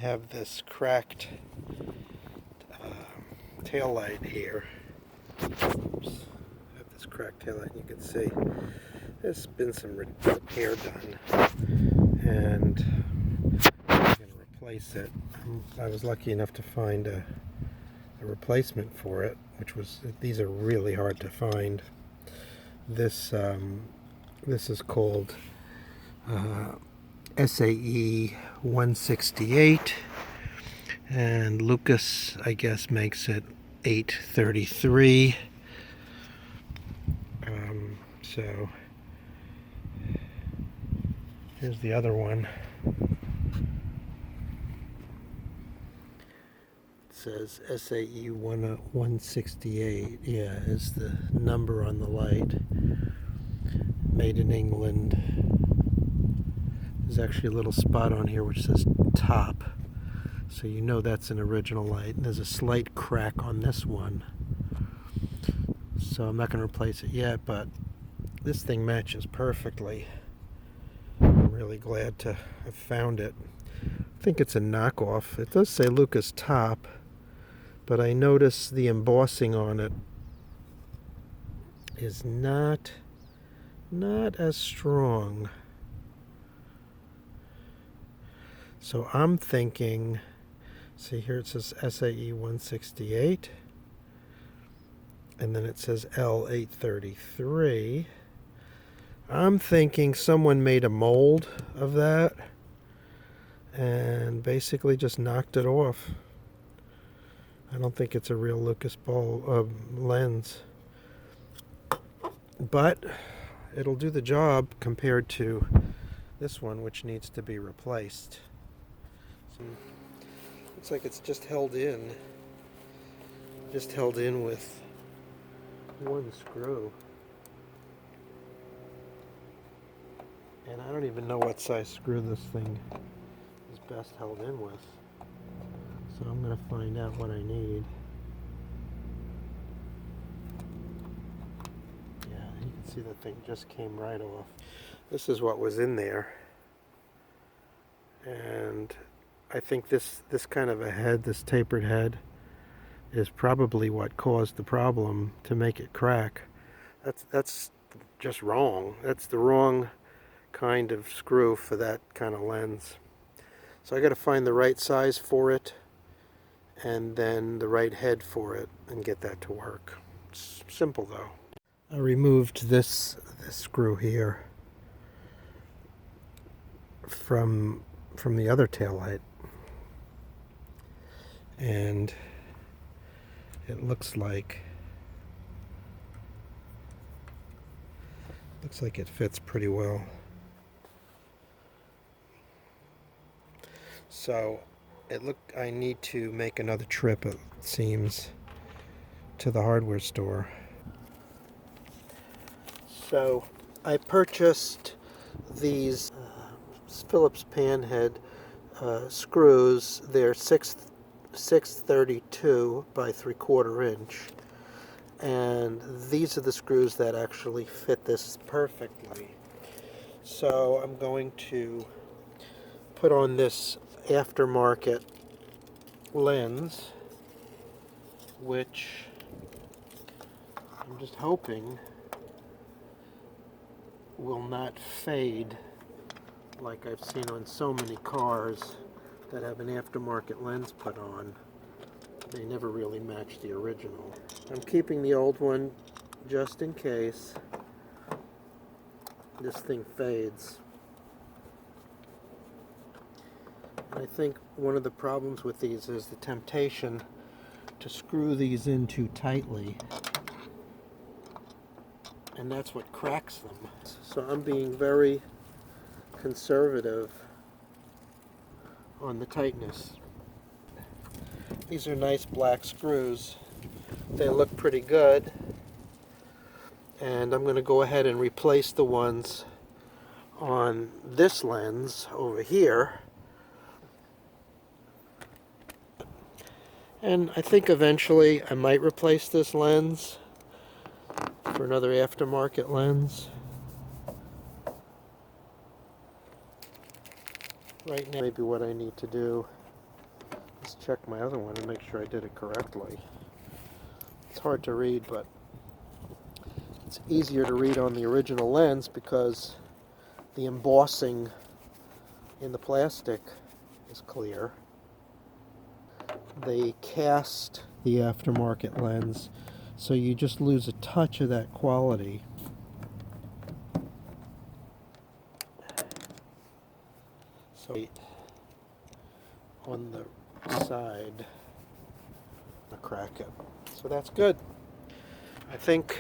have this cracked tail light here. Oops. I have this cracked tail light, and you can see there's been some repair done, and I'm going to replace it. I was lucky enough to find a replacement for it, these are really hard to find. This is called SAE 168, and Lucas, I guess, makes it 833. So here's the other one. It says SAE 168. Yeah, is the number on the light. Made in England. There's actually a little spot on here which says top, so you know that's an original light. And there's a slight crack on this one, so I'm not going to replace it yet, but this thing matches perfectly. I'm really glad to have found it. I think it's a knockoff. It does say Lucas top, but I notice the embossing on it is not as strong. So I'm thinking, see here it says SAE 168, and then it says L833. I'm thinking someone made a mold of that and basically just knocked it off. I don't think it's a real Lucas ball lens, but it'll do the job compared to this one, which needs to be replaced. So, looks like it's just held in with one screw. And I don't even know what size screw this thing is best held in with. So I'm going to find out what I need. Yeah, you can see the thing just came right off. This is what was in there. And I think this kind of a head, this tapered head, is probably what caused the problem to make it crack. That's just wrong. That's the wrong kind of screw for that kind of lens. So I got to find the right size for it, and then the right head for it, and get that to work. It's simple though. I removed this screw here from the other taillight, and it looks like it fits pretty well. So I need to make another trip, it seems, to the hardware store. So I purchased these Phillips panhead screws. They're 632 by 3/4 inch, and these are the screws that actually fit this perfectly. So I'm going to put on this aftermarket lens, which I'm just hoping will not fade like I've seen on so many cars that have an aftermarket lens put on. They never really match the original. I'm keeping the old one just in case this thing fades. And I think one of the problems with these is the temptation to screw these in too tightly, and that's what cracks them. So I'm being very conservative on the tightness. These are nice black screws. They look pretty good, and I'm going to go ahead and replace the ones on this lens over here. And I think eventually I might replace this lens for another aftermarket lens. Right now, maybe what I need to do Let's check my other one and make sure I did it correctly. It's hard to read, but it's easier to read on the original lens because the embossing in the plastic is clear. They cast the aftermarket lens, so you just lose a touch of that quality. So on the side, I'll crack it. So that's good. I think